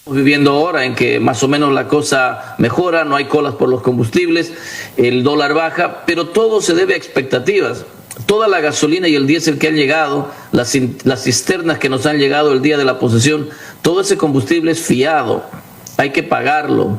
viviendo ahora en que más o menos la cosa mejora, no hay colas por los combustibles, el dólar baja, pero todo se debe a expectativas. Toda la gasolina y el diésel que han llegado, las cisternas que nos han llegado el día de la posesión, todo ese combustible es fiado, hay que pagarlo.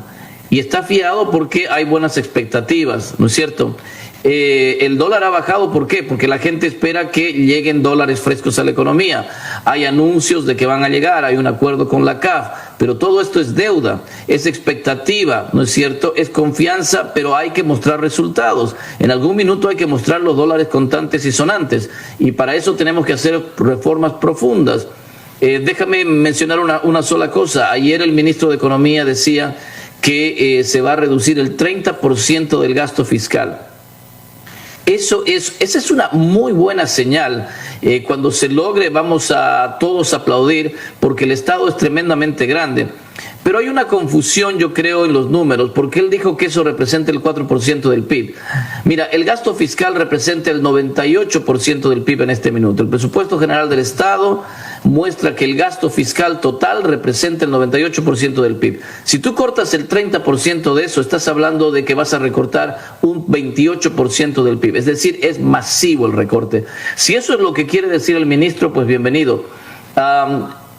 Y está fiado porque hay buenas expectativas, ¿no es cierto? El dólar ha bajado, ¿por qué? Porque la gente espera que lleguen dólares frescos a la economía. Hay anuncios de que van a llegar, hay un acuerdo con la CAF, pero todo esto es deuda, es expectativa, ¿no es cierto? Es confianza, pero hay que mostrar resultados. En algún minuto hay que mostrar los dólares contantes y sonantes, y para eso tenemos que hacer reformas profundas. Déjame mencionar una sola cosa. Ayer el ministro de Economía decía que se va a reducir el 30% del gasto fiscal. Esa es una muy buena señal. Cuando se logre vamos a todos aplaudir porque el Estado es tremendamente grande. Pero hay una confusión, yo creo, en los números, porque él dijo que eso representa el 4% del PIB. Mira, el gasto fiscal representa el 98% del PIB en este minuto. El presupuesto general del Estado muestra que el gasto fiscal total representa el 98% del PIB. Si tú cortas el 30% de eso, estás hablando de que vas a recortar un 28% del PIB. Es decir, es masivo el recorte. Si eso es lo que quiere decir el ministro, pues bienvenido.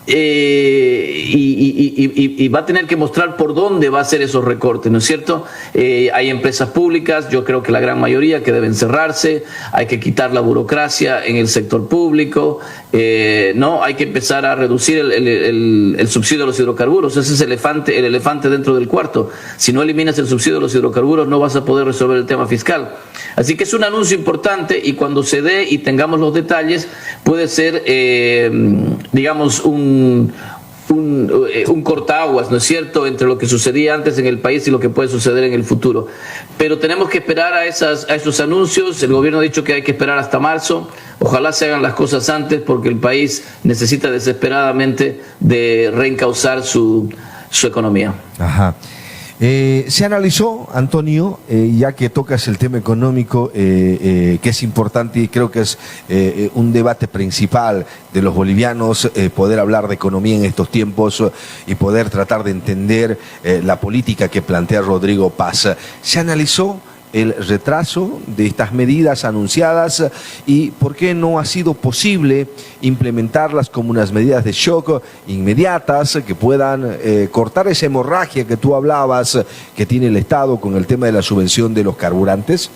Y va a tener que mostrar por dónde va a hacer esos recortes, ¿no es cierto? Hay empresas públicas, yo creo que la gran mayoría que deben cerrarse, hay que quitar la burocracia en el sector público, no, hay que empezar a reducir el subsidio a los hidrocarburos. Ese es el elefante dentro del cuarto. Si no eliminas el subsidio a los hidrocarburos no vas a poder resolver el tema fiscal. Así que es un anuncio importante y cuando se dé y tengamos los detalles puede ser, digamos, un cortaaguas, ¿no es cierto?, entre lo que sucedía antes en el país y lo que puede suceder en el futuro. Pero tenemos que esperar a esos anuncios. El gobierno ha dicho que hay que esperar hasta marzo. Ojalá se hagan las cosas antes porque el país necesita desesperadamente de reencauzar su economía. Ajá. Se analizó, Antonio, ya que tocas el tema económico, que es importante y creo que es un debate principal de los bolivianos, poder hablar de economía en estos tiempos y poder tratar de entender la política que plantea Rodrigo Paz. Se analizó el retraso de estas medidas anunciadas y por qué no ha sido posible implementarlas como unas medidas de shock inmediatas que puedan cortar esa hemorragia que tú hablabas que tiene el Estado con el tema de la subvención de los carburantes.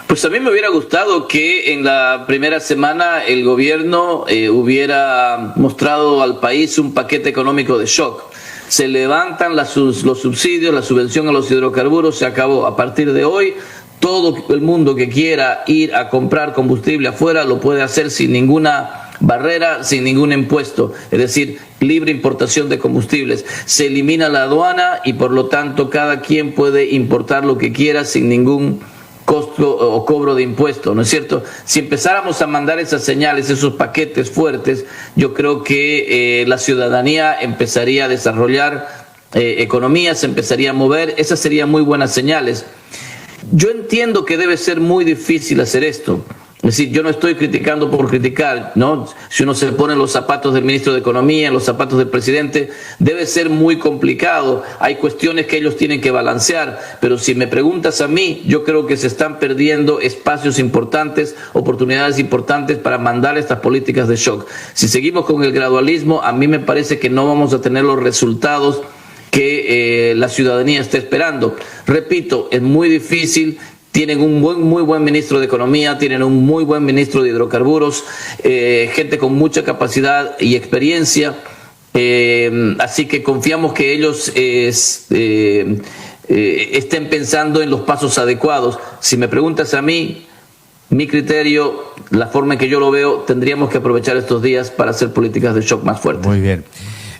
Pues a mí me hubiera gustado que en la primera semana el gobierno hubiera mostrado al país un paquete económico de shock. Se levantan los subsidios, la subvención a los hidrocarburos se acabó. A partir de hoy, todo el mundo que quiera ir a comprar combustible afuera lo puede hacer sin ninguna barrera, sin ningún impuesto. Es decir, libre importación de combustibles. Se elimina la aduana y por lo tanto cada quien puede importar lo que quiera sin ningún costo o cobro de impuestos, ¿no es cierto? Si empezáramos a mandar esas señales, esos paquetes fuertes, yo creo que la ciudadanía empezaría a desarrollar economía, se empezaría a mover. Esas serían muy buenas señales. Yo entiendo que debe ser muy difícil hacer esto. Es decir, yo no estoy criticando por criticar, ¿no? Si uno se pone en los zapatos del ministro de Economía, en los zapatos del presidente, debe ser muy complicado. Hay cuestiones que ellos tienen que balancear, pero si me preguntas a mí, yo creo que se están perdiendo espacios importantes, oportunidades importantes para mandar estas políticas de shock. Si seguimos con el gradualismo, a mí me parece que no vamos a tener los resultados que la ciudadanía está esperando. Repito, es muy difícil. Tienen un muy buen ministro de Economía, tienen un muy buen ministro de Hidrocarburos, gente con mucha capacidad y experiencia, así que confiamos que ellos estén pensando en los pasos adecuados. Si me preguntas a mí, mi criterio, la forma en que yo lo veo, tendríamos que aprovechar estos días para hacer políticas de shock más fuertes. Muy bien.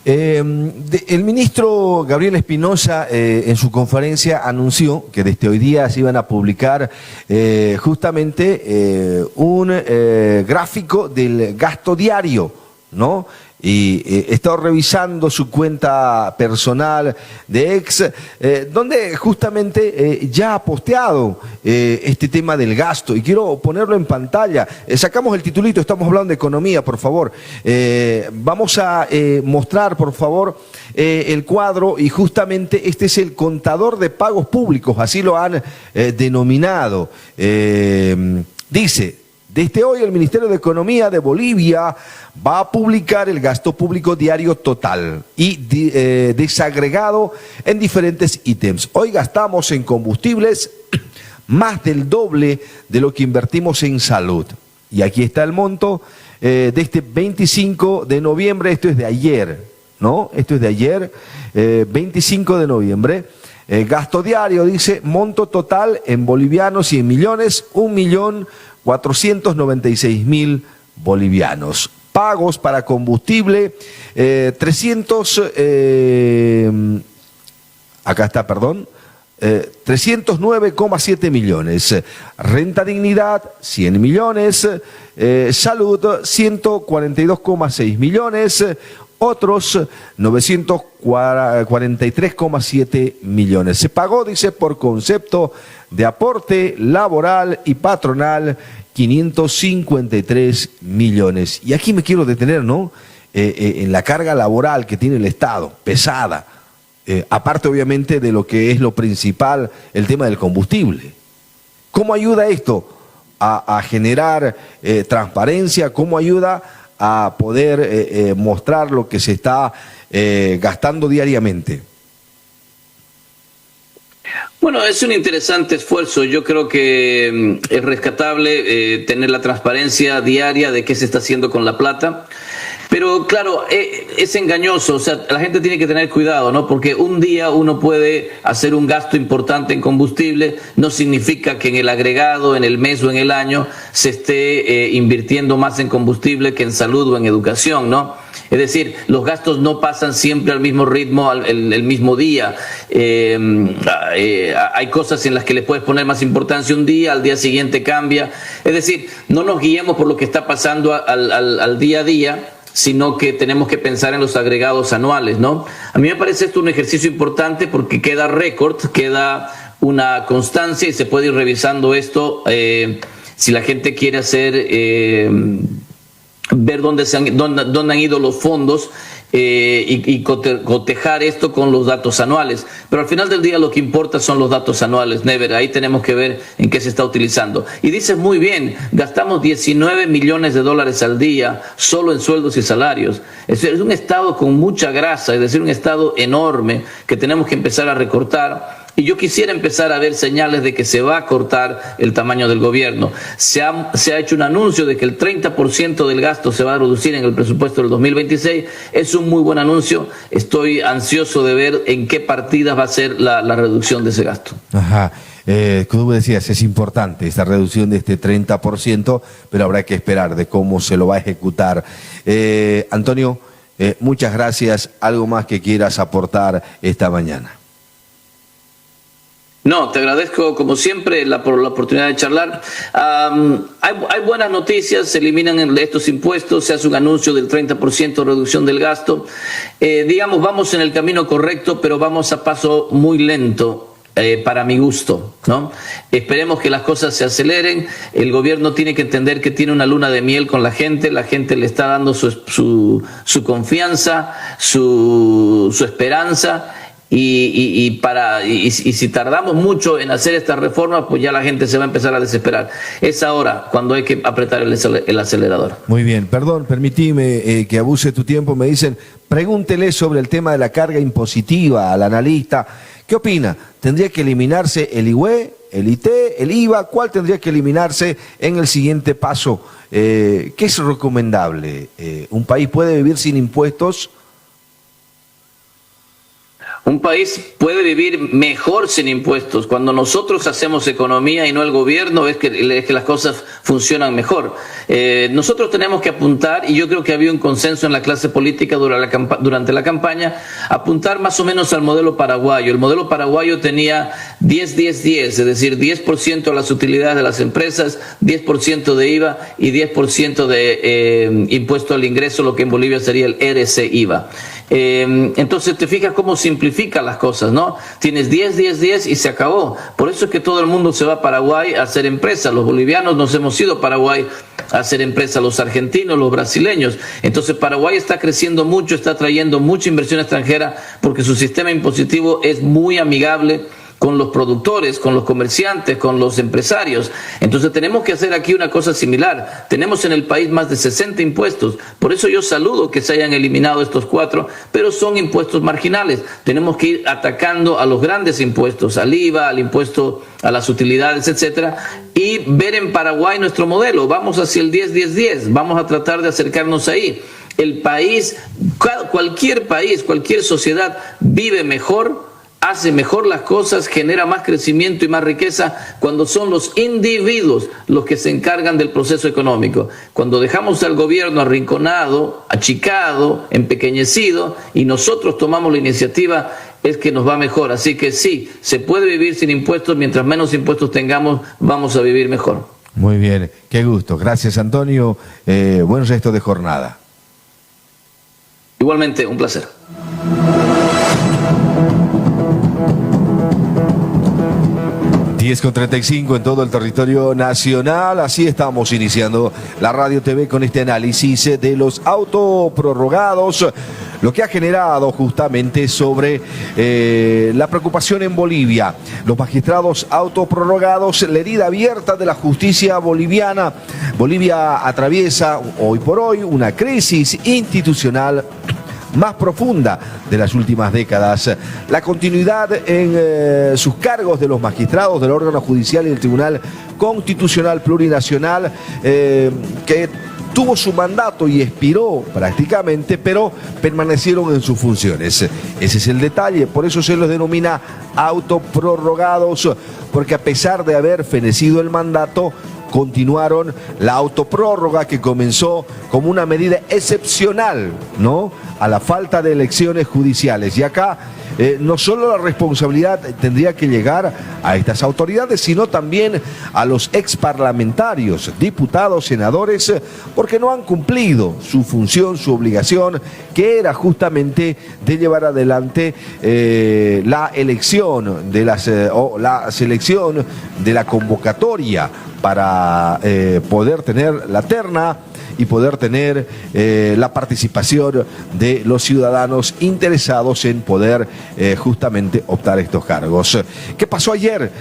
El ministro Gabriel Espinosa en su conferencia anunció que desde hoy día se iban a publicar justamente un gráfico del gasto diario, ¿no? y he estado revisando su cuenta personal de X, donde justamente ya ha posteado este tema del gasto, y quiero ponerlo en pantalla. Sacamos el titulito, estamos hablando de economía, por favor. Vamos a mostrar, por favor, el cuadro, y justamente este es el contador de pagos públicos, así lo han denominado. Dice: desde hoy el Ministerio de Economía de Bolivia va a publicar el gasto público diario total y desagregado en diferentes ítems. Hoy gastamos en combustibles más del doble de lo que invertimos en salud. Y aquí está el monto de este 25 de noviembre, esto es de ayer, ¿no? Esto es de ayer, 25 de noviembre. Gasto diario, dice, monto total en bolivianos y en millones, 1.496.000 bolivianos. Pagos para combustible, 309,7 millones. Renta dignidad, 100 millones. Salud, 142,6 millones. Otros 943,7 millones. Se pagó, dice, por concepto de aporte laboral y patronal, 553 millones. Y aquí me quiero detener, ¿no? En la carga laboral que tiene el Estado, pesada. Aparte, obviamente, de lo que es lo principal, el tema del combustible. ¿Cómo ayuda esto a generar transparencia? ¿Cómo ayuda a poder mostrar lo que se está gastando diariamente? Bueno, es un interesante esfuerzo. Yo creo que es rescatable tener la transparencia diaria de qué se está haciendo con la plata. Pero claro, es engañoso, o sea, la gente tiene que tener cuidado, ¿no? Porque un día uno puede hacer un gasto importante en combustible, no significa que en el agregado, en el mes o en el año, se esté invirtiendo más en combustible que en salud o en educación, ¿no? Es decir, los gastos no pasan siempre al mismo ritmo, el mismo día. Hay cosas en las que le puedes poner más importancia un día, al día siguiente cambia. Es decir, no nos guiemos por lo que está pasando al día a día, sino que tenemos que pensar en los agregados anuales, ¿no? A mí me parece esto un ejercicio importante porque queda récord, queda una constancia y se puede ir revisando esto si la gente quiere hacer, ver dónde han ido los fondos y cotejar esto con los datos anuales. Pero al final del día lo que importa son los datos anuales, Never. Ahí tenemos que ver en qué se está utilizando. Y dices muy bien, gastamos 19 millones de dólares al día solo en sueldos y salarios. Es un Estado con mucha grasa, es decir, un Estado enorme que tenemos que empezar a recortar. Y yo quisiera empezar a ver señales de que se va a cortar el tamaño del gobierno. Se ha hecho un anuncio de que el 30% del gasto se va a reducir en el presupuesto del 2026. Es un muy buen anuncio. Estoy ansioso de ver en qué partidas va a ser la reducción de ese gasto. Ajá. Como decías, es importante esta reducción de este 30%, pero habrá que esperar de cómo se lo va a ejecutar. Antonio, muchas gracias. ¿Algo más que quieras aportar esta mañana? No, te agradezco como siempre por la oportunidad de charlar. Hay buenas noticias, se eliminan estos impuestos, se hace un anuncio del 30% de reducción del gasto. Digamos, vamos en el camino correcto, pero vamos a paso muy lento. Para mi gusto, ¿no? Esperemos que las cosas se aceleren. El gobierno tiene que entender que tiene una luna de miel con la gente le está dando su confianza, su esperanza. Y si tardamos mucho en hacer esta reforma, pues ya la gente se va a empezar a desesperar. Es ahora cuando hay que apretar el acelerador. Muy bien, perdón, permitime que abuse tu tiempo. Me dicen, pregúntele sobre el tema de la carga impositiva al analista. ¿Qué opina? ¿Tendría que eliminarse el IUE, el IT, el IVA? ¿Cuál tendría que eliminarse en el siguiente paso? ¿Qué es recomendable? ¿Un país puede vivir sin impuestos? Un país puede vivir mejor sin impuestos. Cuando nosotros hacemos economía y no el gobierno, es que las cosas funcionan mejor. Nosotros tenemos que apuntar, y yo creo que había un consenso en la clase política durante la campaña, apuntar más o menos al modelo paraguayo. El modelo paraguayo tenía 10-10-10, es decir, 10% de las utilidades de las empresas, 10% de IVA y 10% de impuesto al ingreso, lo que en Bolivia sería el RC-IVA. Entonces te fijas cómo simplifica las cosas, ¿no? Tienes 10-10-10 y se acabó. Por eso es que todo el mundo se va a Paraguay a hacer empresa. Los bolivianos nos hemos ido a Paraguay a hacer empresa, los argentinos, los brasileños. Entonces Paraguay está creciendo mucho, está trayendo mucha inversión extranjera porque su sistema impositivo es muy amigable con los productores, con los comerciantes, con los empresarios. Entonces tenemos que hacer aquí una cosa similar. Tenemos en el país más de 60 impuestos. Por eso yo saludo que se hayan eliminado estos 4, pero son impuestos marginales. Tenemos que ir atacando a los grandes impuestos, al IVA, al impuesto a las utilidades, etcétera, y ver en Paraguay nuestro modelo. Vamos hacia el 10-10-10. Vamos a tratar de acercarnos ahí. El país, cualquier país, cualquier sociedad vive mejor, hace mejor las cosas, genera más crecimiento y más riqueza cuando son los individuos los que se encargan del proceso económico. Cuando dejamos al gobierno arrinconado, achicado, empequeñecido y nosotros tomamos la iniciativa, es que nos va mejor. Así que sí, se puede vivir sin impuestos. Mientras menos impuestos tengamos, vamos a vivir mejor. Muy bien, qué gusto. Gracias, Antonio. Buen resto de jornada. Igualmente, un placer. 10:35 en todo el territorio nacional. Así estamos iniciando la Radio TV con este análisis de los autoprorrogados, lo que ha generado justamente sobre la preocupación en Bolivia. Los magistrados autoprorrogados, la herida abierta de la justicia boliviana. Bolivia atraviesa hoy por hoy una crisis institucional más profunda de las últimas décadas. La continuidad en sus cargos de los magistrados del órgano judicial y del Tribunal Constitucional Plurinacional, que tuvo su mandato y expiró prácticamente, pero permanecieron en sus funciones. Ese es el detalle, por eso se los denomina autoprorrogados, porque a pesar de haber fenecido el mandato, continuaron la autoprórroga que comenzó como una medida excepcional, ¿no?, a la falta de elecciones judiciales. Y acá no solo la responsabilidad tendría que llegar a estas autoridades, sino también a los exparlamentarios, diputados, senadores, porque no han cumplido su función, su obligación, que era justamente de llevar adelante la elección de la selección de la convocatoria para poder tener la terna y poder tener la participación de los ciudadanos interesados en poder justamente optar a estos cargos. ¿Qué pasó ayer?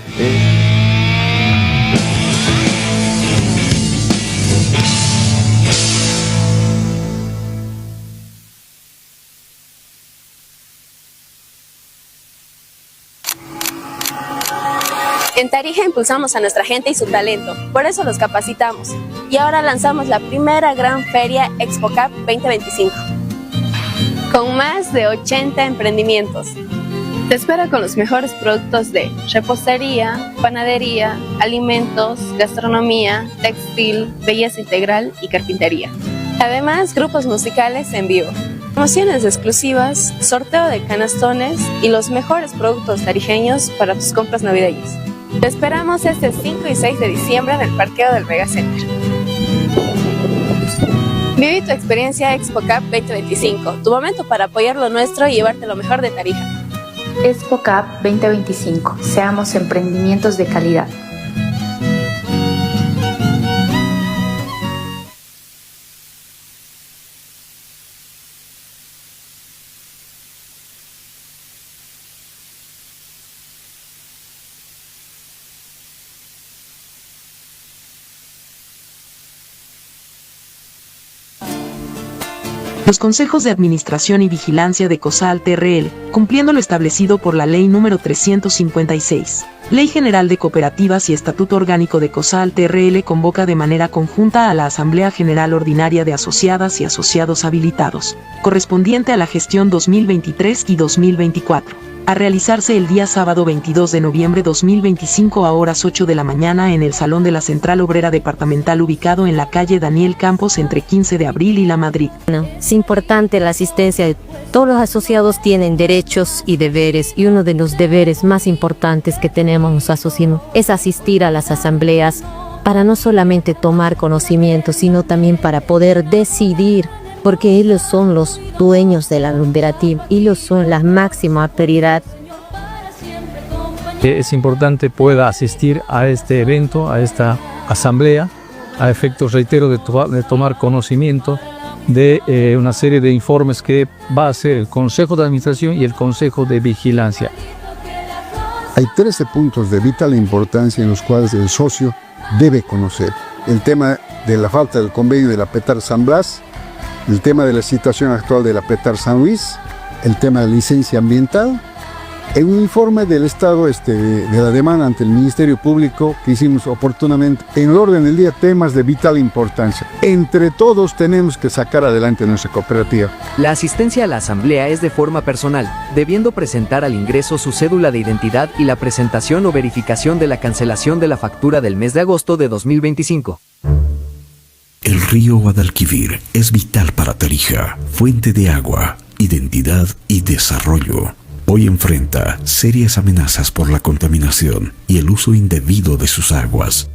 En Tarija impulsamos a nuestra gente y su talento, por eso los capacitamos. Y ahora lanzamos la primera gran feria ExpoCap 2025, con más de 80 emprendimientos. Te espera con los mejores productos de repostería, panadería, alimentos, gastronomía, textil, belleza integral y carpintería. Además, grupos musicales en vivo, promociones exclusivas, sorteo de canastones y los mejores productos tarijeños para tus compras navideñas. Te esperamos este 5 y 6 de diciembre en el parqueo del Vega Center. Vive tu experiencia ExpoCap 2025, tu momento para apoyar lo nuestro y llevarte lo mejor de Tarija. ExpoCap 2025, seamos emprendimientos de calidad. Los consejos de administración y vigilancia de COSAL TRL, cumpliendo lo establecido por la Ley número 356, Ley General de Cooperativas y Estatuto Orgánico de COSAL TRL convoca de manera conjunta a la Asamblea General Ordinaria de Asociadas y Asociados Habilitados, correspondiente a la gestión 2023 y 2024, a realizarse el día sábado 22 de noviembre 2025 a horas 8 de la mañana en el Salón de la Central Obrera Departamental ubicado en la calle Daniel Campos entre 15 de abril y La Madrid. Es importante la asistencia de todos los asociados, tienen derechos y deberes, y uno de los deberes más importantes que tenemos los asociados es asistir a las asambleas para no solamente tomar conocimiento, sino también para poder decidir, porque ellos son los dueños de la cooperativa, ellos son la máxima prioridad. Es importante pueda asistir a este evento, a esta asamblea, a efectos, reitero, de tomar conocimiento de una serie de informes que va a hacer el Consejo de Administración y el Consejo de Vigilancia. Hay 13 puntos de vital importancia en los cuales el socio debe conocer. El tema de la falta del convenio de la PETAR San Blas, el tema de la situación actual de la PETAR San Luis, el tema de la licencia ambiental, en un informe del estado de la demanda ante el Ministerio Público que hicimos oportunamente, en el orden del día, temas de vital importancia. Entre todos tenemos que sacar adelante nuestra cooperativa. La asistencia a la asamblea es de forma personal, debiendo presentar al ingreso su cédula de identidad y la presentación o verificación de la cancelación de la factura del mes de agosto de 2025. El río Guadalquivir es vital para Tarija, fuente de agua, identidad y desarrollo. Hoy enfrenta serias amenazas por la contaminación y el uso indebido de sus aguas.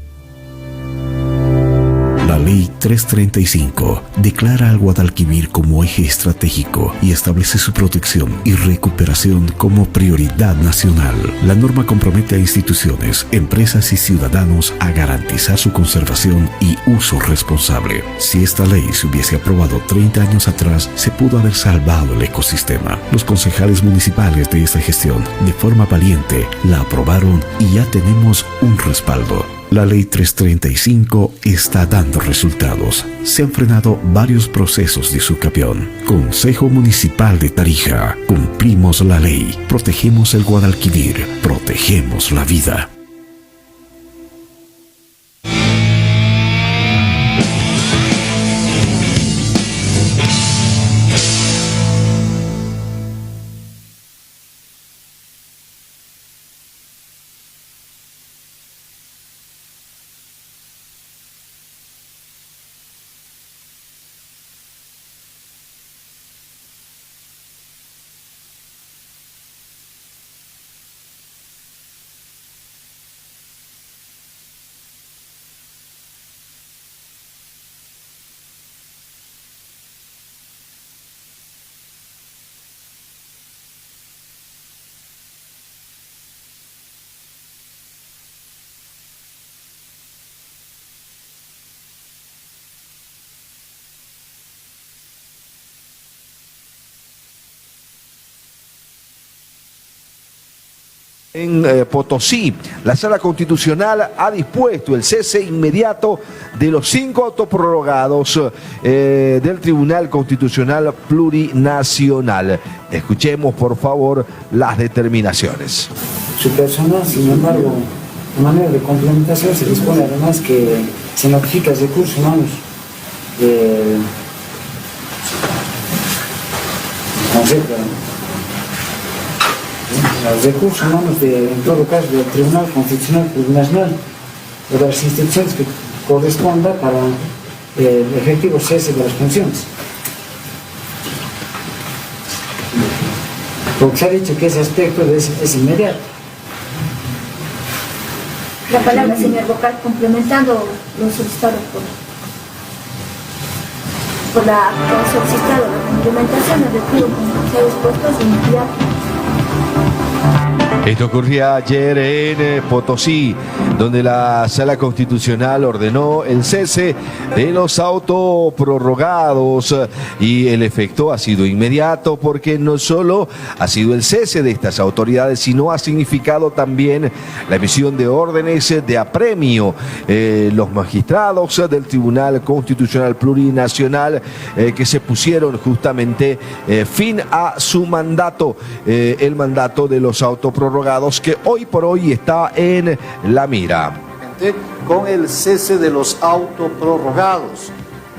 La Ley 335 declara al Guadalquivir como eje estratégico y establece su protección y recuperación como prioridad nacional. La norma compromete a instituciones, empresas y ciudadanos a garantizar su conservación y uso responsable. Si esta ley se hubiese aprobado 30 años atrás, se pudo haber salvado el ecosistema. Los concejales municipales de esta gestión, de forma valiente, la aprobaron y ya tenemos un respaldo. La Ley 335 está dando resultados. Se han frenado varios procesos de usucapión. Consejo Municipal de Tarija. Cumplimos la ley. Protegemos el Guadalquivir. Protegemos la vida. En Potosí, la Sala Constitucional ha dispuesto el cese inmediato de los 5 autoprorrogados del Tribunal Constitucional Plurinacional. Escuchemos, por favor, las determinaciones. Su personal, sin embargo, de manera de complementación, se dispone además que se notifica a recursos humanos los recursos humanos, en todo caso, del Tribunal Constitucional Plurinacional, o de las instituciones que corresponda para el efectivo cese de las funciones. Porque se ha dicho que ese aspecto es inmediato. La palabra, señor vocal, complementando lo solicitado por la que ha solicitado la complementación, le pido que sea dispuesto a inmediato. Esto ocurría ayer en Potosí. donde la Sala Constitucional ordenó el cese de los autoprorrogados y el efecto ha sido inmediato porque no solo ha sido el cese de estas autoridades, sino ha significado también la emisión de órdenes de apremio. Los magistrados del Tribunal Constitucional Plurinacional que se pusieron justamente fin a su mandato, el mandato de los autoprorrogados que hoy por hoy está en la mira. Con el cese de los autoprorrogados.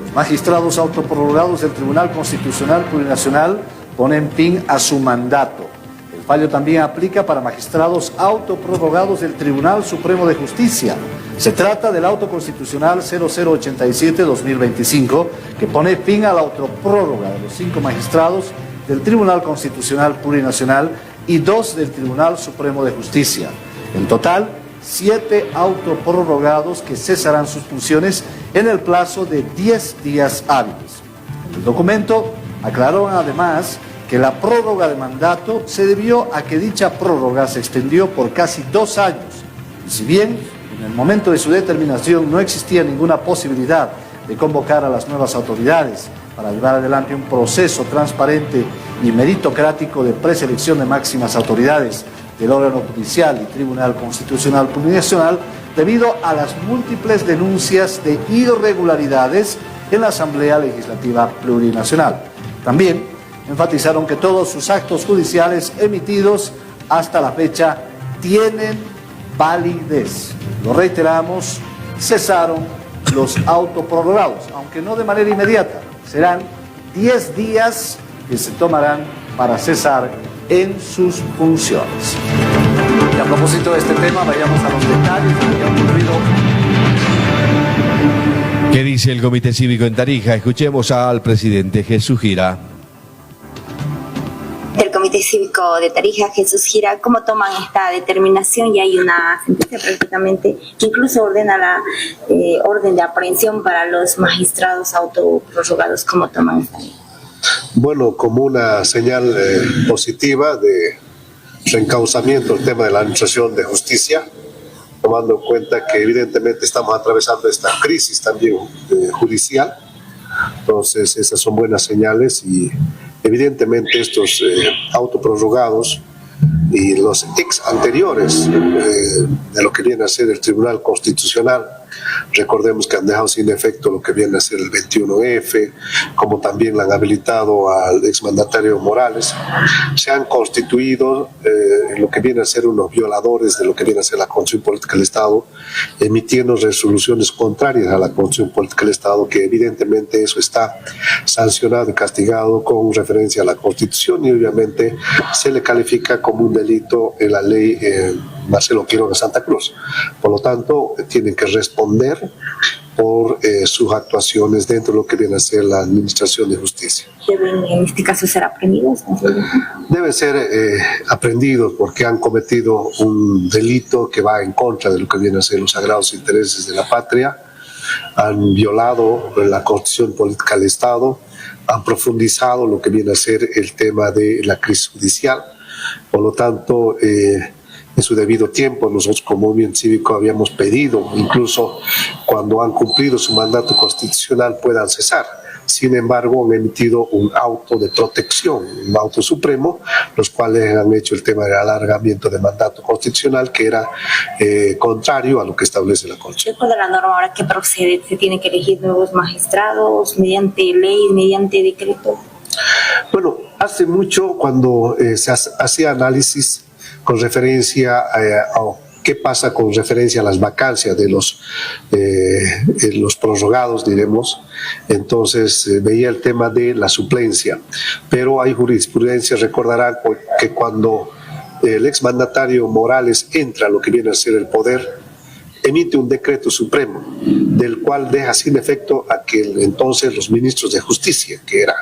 Los magistrados autoprorrogados del Tribunal Constitucional Plurinacional ponen fin a su mandato. El fallo también aplica para magistrados autoprorrogados del Tribunal Supremo de Justicia. Se trata del auto constitucional 0087-2025 que pone fin a la autoprórroga de los 5 magistrados del Tribunal Constitucional Plurinacional y 2 del Tribunal Supremo de Justicia. En total, 7 autoprorrogados que cesarán sus funciones en el plazo de 10 días hábiles. El documento aclaró además que la prórroga de mandato se debió a que dicha prórroga se extendió por casi 2 años. Y si bien en el momento de su determinación no existía ninguna posibilidad de convocar a las nuevas autoridades para llevar adelante un proceso transparente y meritocrático de preselección de máximas autoridades del órgano judicial y Tribunal Constitucional Plurinacional, debido a las múltiples denuncias de irregularidades en la Asamblea Legislativa Plurinacional. También enfatizaron que todos sus actos judiciales emitidos hasta la fecha tienen validez. Lo reiteramos, cesaron los autoprorrogados, aunque no de manera inmediata. Serán 10 días que se tomarán para cesar en sus funciones. Y a propósito de este tema, vayamos a los detalles de lo que ha ocurrido. ¿Qué dice el Comité Cívico en Tarija? Escuchemos al presidente Jesús Gira. Del Comité Cívico de Tarija, Jesús Gira, ¿cómo toman esta determinación? Y hay una sentencia prácticamente que incluso ordena la orden de aprehensión para los magistrados autoprorrogados. ¿Cómo toman esta ley? Bueno, como una señal positiva de reencauzamiento del tema de la administración de justicia, tomando en cuenta que evidentemente estamos atravesando esta crisis también judicial. Entonces esas son buenas señales y evidentemente estos autoprorrogados y los ex anteriores de lo que viene a ser el Tribunal Constitucional, recordemos que han dejado sin efecto lo que viene a ser el 21F, como también le han habilitado al exmandatario Morales, se han constituido en lo que viene a ser unos violadores de lo que viene a ser la Constitución Política del Estado, emitiendo resoluciones contrarias a la Constitución Política del Estado, que evidentemente eso está sancionado y castigado con referencia a la Constitución y obviamente se le califica como un delito en la ley Marcelo Quiroga Santa Cruz. Por lo tanto, tienen que responder por sus actuaciones dentro de lo que viene a ser la administración de justicia. ¿Deben en este caso ser aprendidos? Deben ser aprendidos porque han cometido un delito que va en contra de lo que viene a ser los sagrados intereses de la patria, han violado la Constitución Política del Estado, han profundizado lo que viene a ser el tema de la crisis judicial. Por lo tanto, en su debido tiempo, nosotros como movimiento cívico habíamos pedido, incluso cuando han cumplido su mandato constitucional, puedan cesar. Sin embargo, han emitido un auto de protección, un auto supremo, los cuales han hecho el tema del alargamiento de mandato constitucional, que era contrario a lo que establece la Constitución. ¿Cuál es la norma ahora que procede? ¿Se tiene que elegir nuevos magistrados mediante ley, mediante decreto? Bueno, hace mucho cuando se hacía análisis con referencia a qué pasa con referencia a las vacancias de los prorrogados, diremos, entonces veía el tema de la suplencia, pero hay jurisprudencia, recordarán que cuando el exmandatario Morales entra a lo que viene a ser el poder, emite un decreto supremo, del cual deja sin efecto a que entonces los ministros de justicia, que era.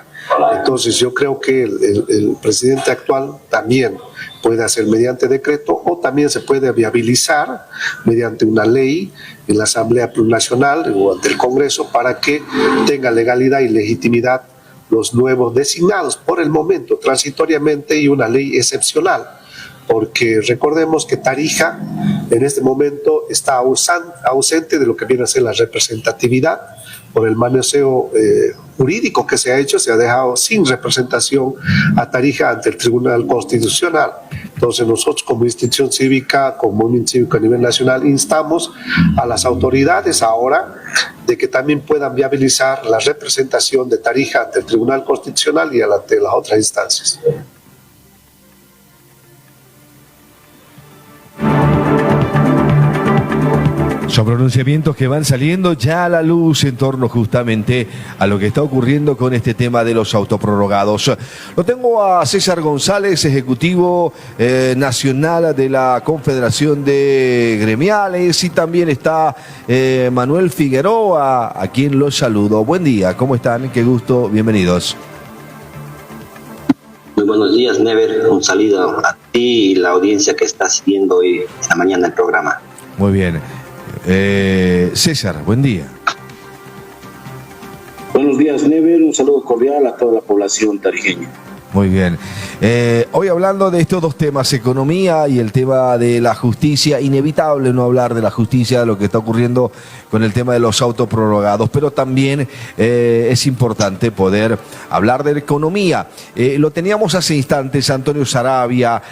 Entonces yo creo que el presidente actual también puede hacer mediante decreto o también se puede viabilizar mediante una ley en la Asamblea Plurinacional o ante el Congreso para que tenga legalidad y legitimidad los nuevos designados por el momento, transitoriamente, y una ley excepcional porque recordemos que Tarija en este momento está ausente de lo que viene a ser la representatividad por el manoseo jurídico que se ha hecho. Se ha dejado sin representación a Tarija ante el Tribunal Constitucional. Entonces nosotros como institución cívica, como movimiento cívico a nivel nacional, instamos a las autoridades ahora de que también puedan viabilizar la representación de Tarija ante el Tribunal Constitucional y ante las otras instancias. Son pronunciamientos que van saliendo ya a la luz en torno justamente a lo que está ocurriendo con este tema de los autoprorrogados. Lo tengo a César González, ejecutivo nacional de la Confederación de Gremiales, y también está Manuel Figueroa, a quien los saludo. Buen día, ¿cómo están? Qué gusto, bienvenidos. Muy buenos días, Never. Un saludo a ti y la audiencia que está siguiendo hoy esta mañana el programa. Muy bien. César, buen día. Buenos días, Never. Un saludo cordial a toda la población tarijeña. Muy bien. Hoy hablando de estos dos temas, economía y el tema de la justicia, inevitable no hablar de la justicia, de lo que está ocurriendo con el tema de los autoprorrogados, pero también es importante poder hablar de la economía. Lo teníamos hace instantes, Antonio Saravia,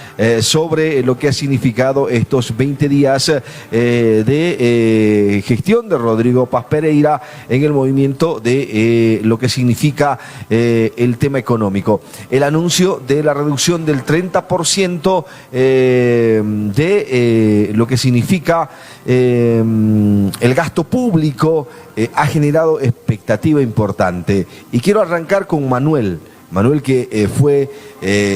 sobre lo que ha significado estos 20 días de gestión de Rodrigo Paz Pereira en el movimiento de lo que significa el tema económico. El anuncio de la reducción del 30% de lo que significa el gasto público ha generado expectativa importante. Y quiero arrancar con Manuel que fue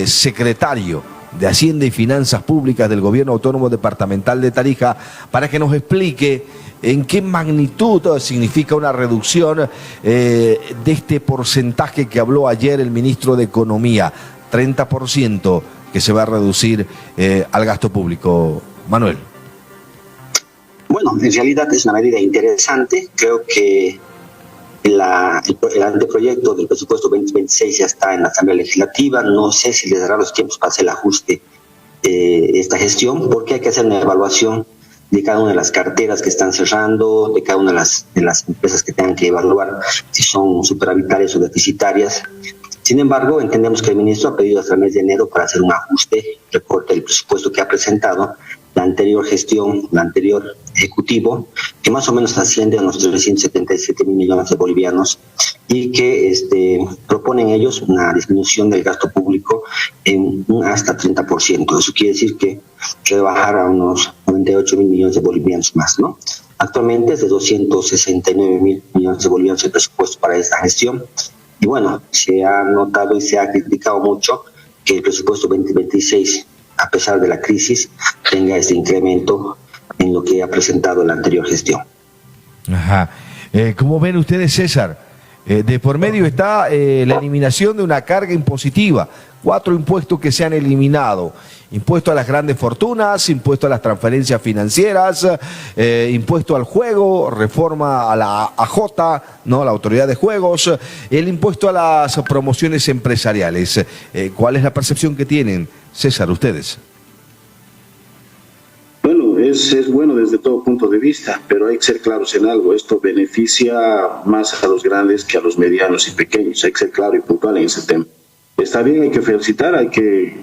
secretario de Hacienda y Finanzas Públicas del Gobierno Autónomo Departamental de Tarija, para que nos explique en qué magnitud significa una reducción de este porcentaje que habló ayer el ministro de Economía, 30% que se va a reducir al gasto público. Manuel. Bueno, en realidad es una medida interesante. Creo que el anteproyecto del presupuesto 2026 ya está en la Asamblea Legislativa. No sé si les dará los tiempos para hacer el ajuste de esta gestión, porque hay que hacer una evaluación de cada una de las carteras que están cerrando, de cada una de las empresas que tengan que evaluar si son superavitarias o deficitarias. Sin embargo, entendemos que el ministro ha pedido hasta el mes de enero para hacer un ajuste, recorte del presupuesto que ha presentado la anterior gestión, el anterior ejecutivo, que más o menos asciende a unos 377 mil millones de bolivianos, y que proponen ellos una disminución del gasto público en hasta 30%. Eso quiere decir que rebajar a unos 98 mil millones de bolivianos más, ¿no? Actualmente es de 269 mil millones de bolivianos el presupuesto para esta gestión. Y bueno, se ha notado y se ha criticado mucho que el presupuesto 2026, a pesar de la crisis, tenga este incremento en lo que ha presentado la anterior gestión. Ajá. ¿Cómo ven ustedes, César? De por medio está la eliminación de una carga impositiva. 4 impuestos que se han eliminado: impuesto a las grandes fortunas, impuesto a las transferencias financieras, impuesto al juego, reforma a la AJ, ¿no?, la Autoridad de Juegos, el impuesto a las promociones empresariales. ¿Cuál es la percepción que tienen, César, ustedes? Bueno, es bueno desde todo punto de vista, pero hay que ser claros en algo. Esto beneficia más a los grandes que a los medianos y pequeños. Hay que ser claro y puntual en ese tema. Está bien, hay que felicitar, hay que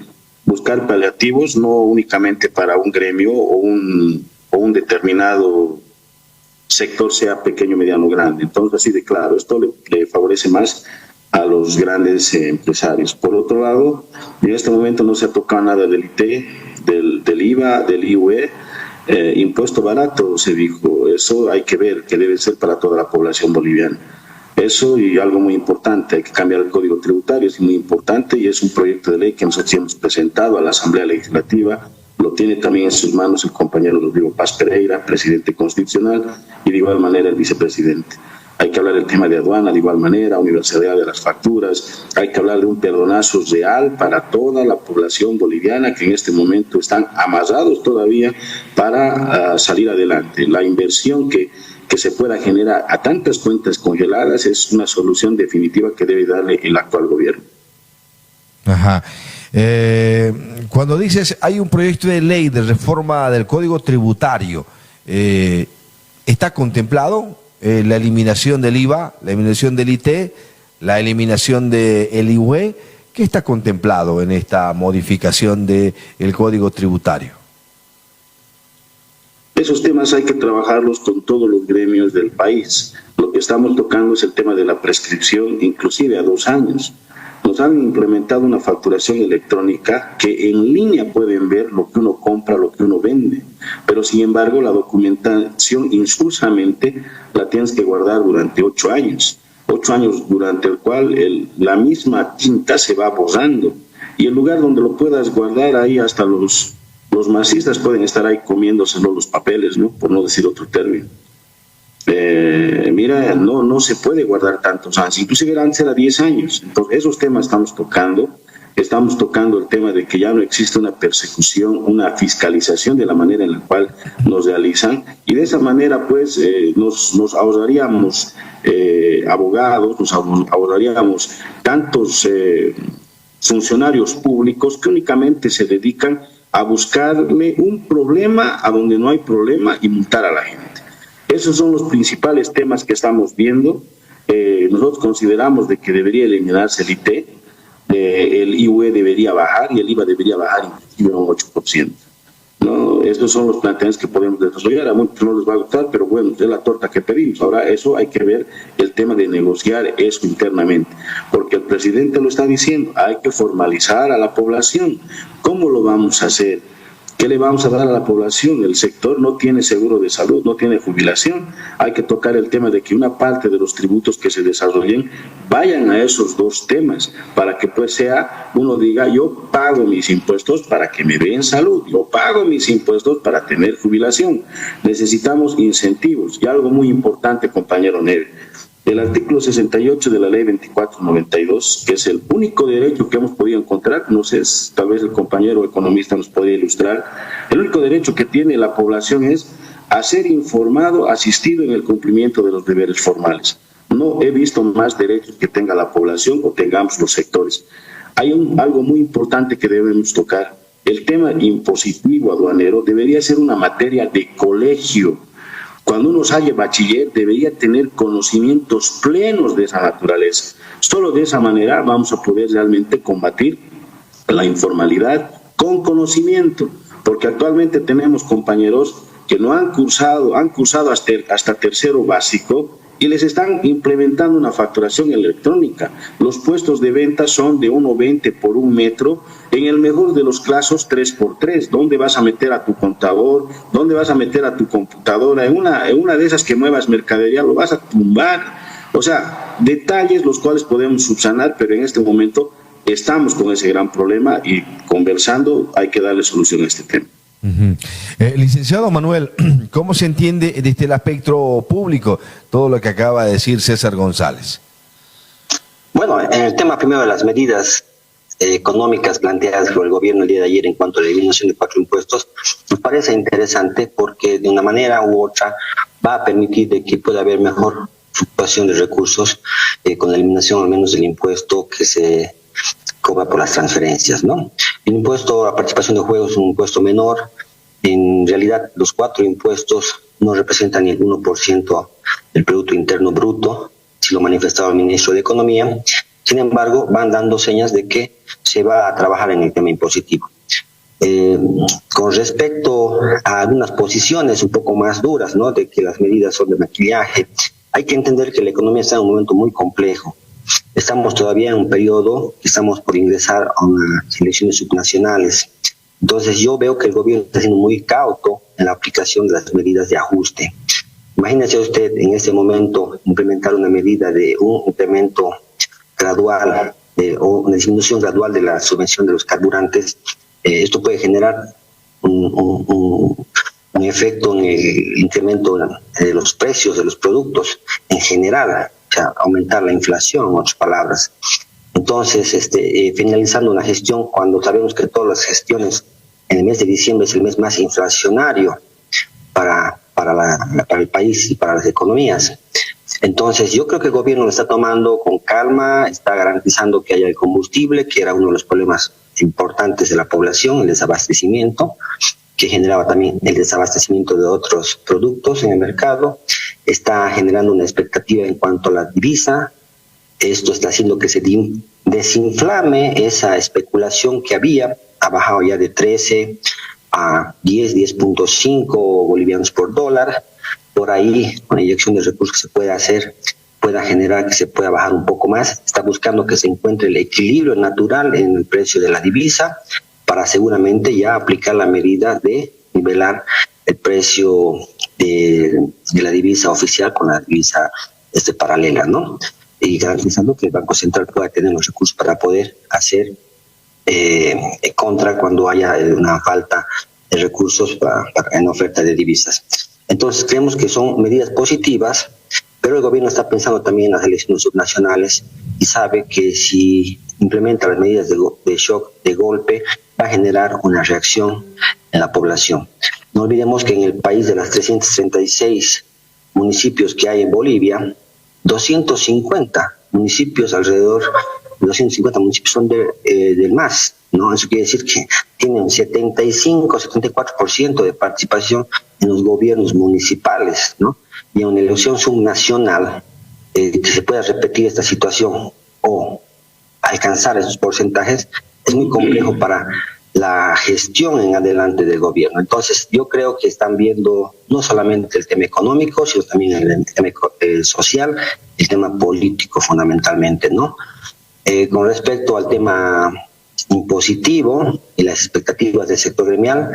buscar paliativos, no únicamente para un gremio o un determinado sector, sea pequeño, mediano o grande. Entonces, así de claro, esto le favorece más a los grandes empresarios. Por otro lado, en este momento no se ha tocado nada del IT, del IVA, del IUE, impuesto barato, se dijo. Eso hay que ver, que debe ser para toda la población boliviana. Eso, y algo muy importante, hay que cambiar el Código Tributario, es muy importante, y es un proyecto de ley que nosotros hemos presentado a la Asamblea Legislativa. Lo tiene también en sus manos el compañero Rodrigo Paz Pereira, presidente constitucional, y de igual manera el vicepresidente. Hay que hablar del tema de aduana de igual manera, universalidad de las facturas. Hay que hablar de un perdonazo real para toda la población boliviana que en este momento están amarrados todavía para salir adelante. La inversión que se pueda generar a tantas cuentas congeladas es una solución definitiva que debe darle el actual gobierno. Ajá. Cuando dices hay un proyecto de ley de reforma del Código Tributario, ¿está contemplado la eliminación del IVA, la eliminación del IT, la eliminación del IUE? ¿Qué está contemplado en esta modificación del Código Tributario? Esos temas hay que trabajarlos con todos los gremios del país. Lo que estamos tocando es el tema de la prescripción, inclusive a 2 años. Nos han implementado una facturación electrónica que en línea pueden ver lo que uno compra, lo que uno vende. Pero sin embargo, la documentación insulsamente la tienes que guardar durante 8 años. 8 años durante el cual la misma tinta se va borrando. Y el lugar donde lo puedas guardar, ahí hasta los masistas pueden estar ahí comiéndoselo los papeles, ¿no? Por no decir otro término. Mira, no se puede guardar tantos años, inclusive antes era 10 años. Entonces, esos temas estamos tocando el tema de que ya no existe una persecución, una fiscalización de la manera en la cual nos realizan, y de esa manera pues nos ahorraríamos abogados, nos ahorraríamos tantos funcionarios públicos que únicamente se dedican a buscarle un problema a donde no hay problema y multar a la gente. Esos son los principales temas que estamos viendo. Nosotros consideramos de que debería eliminarse el IT, el IUE debería bajar y el IVA debería bajar inclusive a un 8%. ¿No? Estos son los planteamientos que podemos desarrollar. A muchos no les va a gustar, pero bueno, es la torta que pedimos. Ahora eso hay que ver el tema de negociar eso internamente, porque el presidente lo está diciendo, hay que formalizar a la población. ¿Cómo lo vamos a hacer? ¿Qué le vamos a dar a la población? El sector no tiene seguro de salud, no tiene jubilación. Hay que tocar el tema de que una parte de los tributos que se desarrollen vayan a esos 2 temas, para que pues uno diga, yo pago mis impuestos para que me den salud, yo pago mis impuestos para tener jubilación. Necesitamos incentivos. Y algo muy importante, compañero Neve, el artículo 68 de la ley 2492, que es el único derecho que hemos podido encontrar, no sé, tal vez el compañero economista nos podría ilustrar, el único derecho que tiene la población es a ser informado, asistido en el cumplimiento de los deberes formales. No he visto más derechos que tenga la población o tengamos los sectores. Hay algo muy importante que debemos tocar. El tema impositivo aduanero debería ser una materia de colegio. Cuando uno sale bachiller debería tener conocimientos plenos de esa naturaleza. Solo de esa manera vamos a poder realmente combatir la informalidad con conocimiento, porque actualmente tenemos compañeros que no han cursado hasta tercero básico y les están implementando una facturación electrónica. Los puestos de venta son de 1.20 por 1 metro, en el mejor de los casos 3x3. ¿Dónde vas a meter a tu contador? ¿Dónde vas a meter a tu computadora? En una de esas que muevas mercadería lo vas a tumbar. O sea, detalles los cuales podemos subsanar, pero en este momento estamos con ese gran problema y conversando hay que darle solución a este tema. Licenciado Manuel, ¿cómo se entiende desde el aspecto público todo lo que acaba de decir César González? Bueno, en el tema primero de las medidas económicas planteadas por el gobierno el día de ayer en cuanto a la eliminación de 4 impuestos, nos parece interesante porque de una manera u otra va a permitir de que pueda haber mejor fluctuación de recursos con la eliminación al menos del impuesto que se cobra por las transferencias, ¿no? El impuesto a participación de juegos es un impuesto menor. En realidad, los 4 impuestos no representan ni el 1% del Producto Interno Bruto, si lo manifestaba el ministro de Economía. Sin embargo, van dando señas de que se va a trabajar en el tema impositivo. Con respecto a algunas posiciones un poco más duras, ¿no?, de que las medidas son de maquillaje, hay que entender que la economía está en un momento muy complejo. Estamos todavía en un periodo, estamos por ingresar a unas elecciones subnacionales. Entonces yo veo que el gobierno está siendo muy cauto en la aplicación de las medidas de ajuste. Imagínese usted en este momento implementar una medida de un incremento gradual o una disminución gradual de la subvención de los carburantes. Esto puede generar un efecto en el incremento de los precios de los productos en general, o sea, aumentar la inflación, en otras palabras. Entonces, finalizando una gestión, cuando sabemos que todas las gestiones en el mes de diciembre es el mes más inflacionario para el país y para las economías. Entonces, yo creo que el gobierno lo está tomando con calma, está garantizando que haya el combustible, que era uno de los problemas importantes de la población, el desabastecimiento, que generaba también el desabastecimiento de otros productos en el mercado. Está generando una expectativa en cuanto a la divisa. Esto está haciendo que se desinflame esa especulación que había. Ha bajado ya de 13 a 10.5 bolivianos por dólar. Por ahí, con la inyección de recursos que se puede hacer, pueda generar que se pueda bajar un poco más. Está buscando que se encuentre el equilibrio natural en el precio de la divisa para seguramente ya aplicar la medida de nivelar el precio de la divisa oficial con la divisa paralela, ¿no? Y garantizando que el Banco Central pueda tener los recursos para poder hacer contra cuando haya una falta de recursos en oferta de divisas. Entonces creemos que son medidas positivas, pero el gobierno está pensando también en las elecciones subnacionales y sabe que si implementa las medidas de shock, de golpe, va a generar una reacción en la población. No olvidemos que en el país de las 336 municipios que hay en Bolivia, 250 municipios, alrededor de 250 municipios son del MAS, ¿no? Eso quiere decir que tienen 75-74% de participación en los gobiernos municipales, ¿no? Y en una elección subnacional, que se pueda repetir esta situación o alcanzar esos porcentajes, es muy complejo para la gestión en adelante del gobierno. Entonces, yo creo que están viendo no solamente el tema económico, sino también el tema social, el tema político fundamentalmente, ¿no? Con respecto al tema impositivo y las expectativas del sector gremial,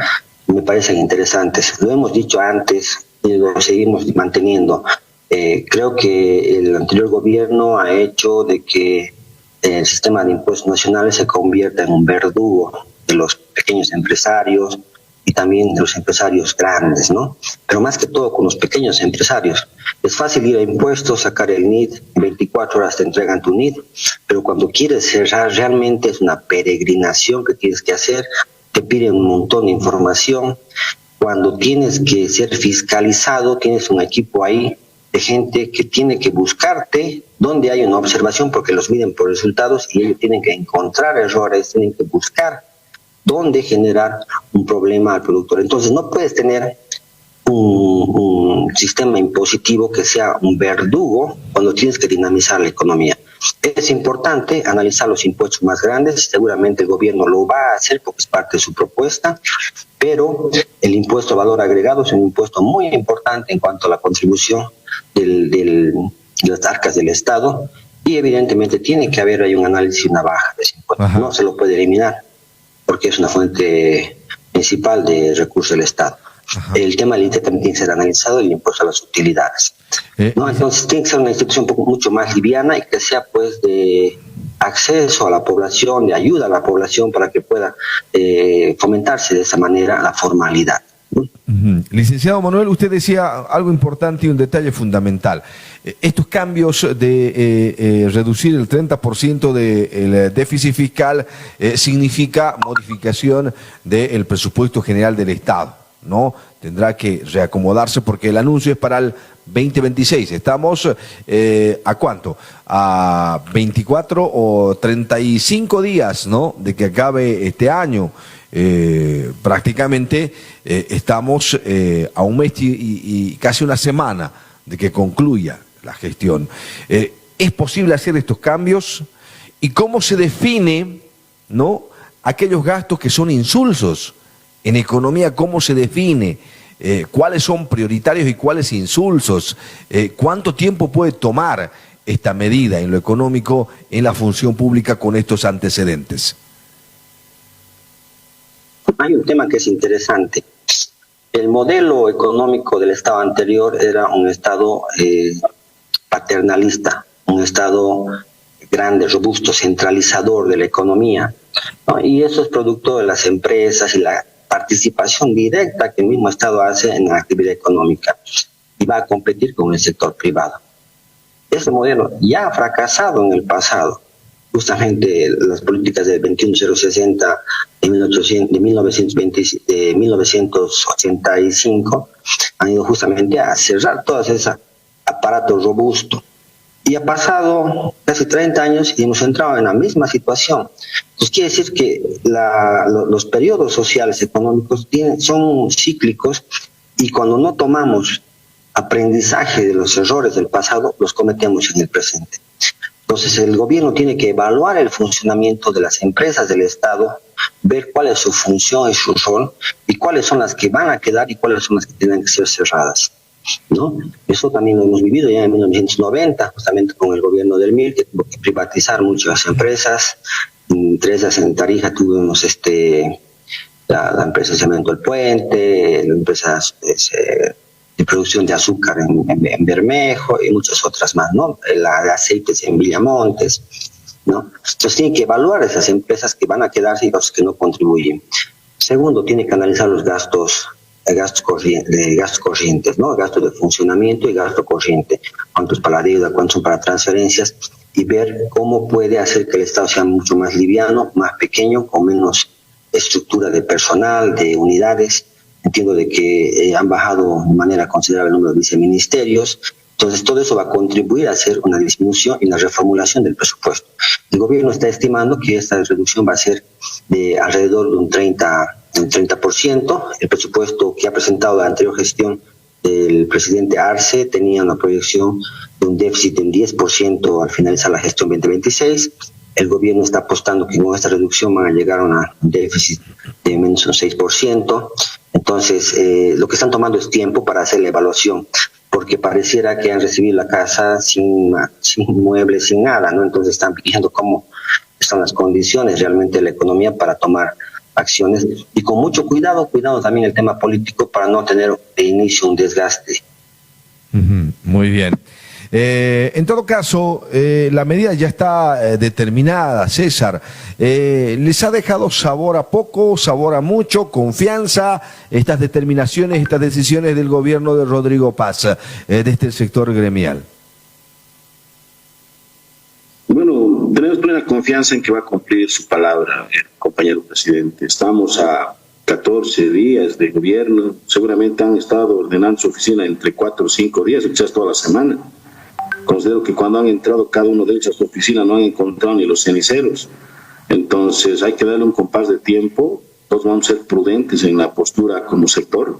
me parecen interesantes. Lo hemos dicho antes y lo seguimos manteniendo. Creo que el anterior gobierno ha hecho de que el sistema de impuestos nacionales se convierta en un verdugo de los pequeños empresarios y también de los empresarios grandes, ¿no? Pero más que todo con los pequeños empresarios. Es fácil ir a impuestos, sacar el NID, en 24 horas te entregan tu NID, pero cuando quieres cerrar realmente es una peregrinación que tienes que hacer, te piden un montón de información. Cuando tienes que ser fiscalizado, tienes un equipo ahí de gente que tiene que buscarte donde hay una observación porque los miden por resultados y ellos tienen que encontrar errores, tienen que buscar dónde generar un problema al productor. Entonces no puedes tener un sistema impositivo que sea un verdugo cuando tienes que dinamizar la economía. Es importante analizar los impuestos más grandes, seguramente el gobierno lo va a hacer porque es parte de su propuesta, pero el impuesto a valor agregado es un impuesto muy importante en cuanto a la contribución de las arcas del Estado y evidentemente tiene que haber ahí un análisis y una baja de ese impuesto. No se lo puede eliminar porque es una fuente principal de recursos del Estado. El tema del INTE también tiene que ser analizado y el impuesto a las utilidades. ¿No? Entonces tiene que ser una institución mucho más liviana y que sea pues de acceso a la población, de ayuda a la población para que pueda fomentarse de esa manera la formalidad. Licenciado Manuel, usted decía algo importante y un detalle fundamental. Estos cambios de reducir el 30% del déficit fiscal significa modificación del presupuesto general del Estado, ¿no? Tendrá que reacomodarse porque el anuncio es para el 2026. Estamos ¿a cuánto? A 24 o 35 días, ¿no? De que acabe este año. Prácticamente estamos a un mes y casi una semana de que concluya la gestión. ¿Es posible hacer estos cambios? ¿Y cómo se define, ¿no?, aquellos gastos que son insulsos? En economía, ¿cómo se define? ¿Cuáles son prioritarios y cuáles insulsos? ¿Cuánto tiempo puede tomar esta medida en lo económico, en la función pública con estos antecedentes? Hay un tema que es interesante. El modelo económico del Estado anterior era un Estado paternalista, un Estado grande, robusto, centralizador de la economía, ¿no? Y eso es producto de las empresas y la participación directa que el mismo Estado hace en la actividad económica y va a competir con el sector privado. Ese modelo ya ha fracasado en el pasado. Justamente las políticas del 21060 de 1985 han ido justamente a cerrar todo ese aparato robusto Y ha pasado casi 30 años y hemos entrado en la misma situación. Entonces quiere decir que los periodos sociales económicos son cíclicos, y cuando no tomamos aprendizaje de los errores del pasado, los cometemos en el presente. Entonces el gobierno tiene que evaluar el funcionamiento de las empresas del Estado, ver cuál es su función y su rol, y cuáles son las que van a quedar y cuáles son las que tienen que ser cerradas, ¿no? Eso también lo hemos vivido ya en 1990, justamente con el gobierno del MIR, que tuvo que privatizar muchas empresas. Entre ellas en Tarija tuvimos la empresa de Cemento El Puente, la empresa de producción de azúcar en Bermejo y muchas otras más, ¿no? La de aceites en Villamontes, ¿no? Entonces tiene que evaluar esas empresas que van a quedarse y las que no contribuyen. Segundo, tiene que analizar los gastos corrientes, ¿no? Gastos de funcionamiento y gasto corriente. Cuántos para la deuda, cuántos son para transferencias, y ver cómo puede hacer que el Estado sea mucho más liviano, más pequeño, con menos estructura de personal, de unidades. Entiendo de que han bajado de manera considerable el número de viceministerios. Entonces todo eso va a contribuir a hacer una disminución y una reformulación del presupuesto. El gobierno está estimando que esta reducción va a ser de alrededor de un 30%. El presupuesto que ha presentado la anterior gestión del presidente Arce tenía una proyección de un déficit del 10% al finalizar la gestión 2026. El gobierno está apostando que con esta reducción van a llegar a un déficit de menos un 6%. Entonces, lo que están tomando es tiempo para hacer la evaluación, porque pareciera que han recibido la casa sin muebles, sin nada, ¿no? Entonces están viendo cómo están las condiciones realmente de la economía para tomar acciones, y con mucho cuidado también el tema político para no tener de inicio un desgaste. Muy bien. En todo caso, la medida ya está determinada, César. ¿Les ha dejado sabor a poco, sabor a mucho, confianza, estas determinaciones, estas decisiones del gobierno de Rodrigo Paz, desde el sector gremial? Bueno, tenemos plena confianza en que va a cumplir su palabra el compañero presidente. Estamos a 14 días de gobierno, seguramente han estado ordenando su oficina entre 4 o 5 días, quizás toda la semana. Considero que cuando han entrado cada uno de ellos a su oficina no han encontrado ni los ceniceros. Entonces hay que darle un compás de tiempo. Todos vamos a ser prudentes en la postura como sector.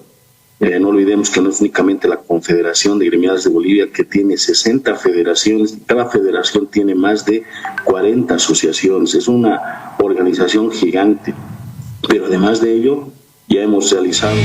No olvidemos que no es únicamente la Confederación de Gremiales de Bolivia, que tiene 60 federaciones, y cada federación tiene más de 40 asociaciones. Es una organización gigante. Pero además de ello, ya hemos realizado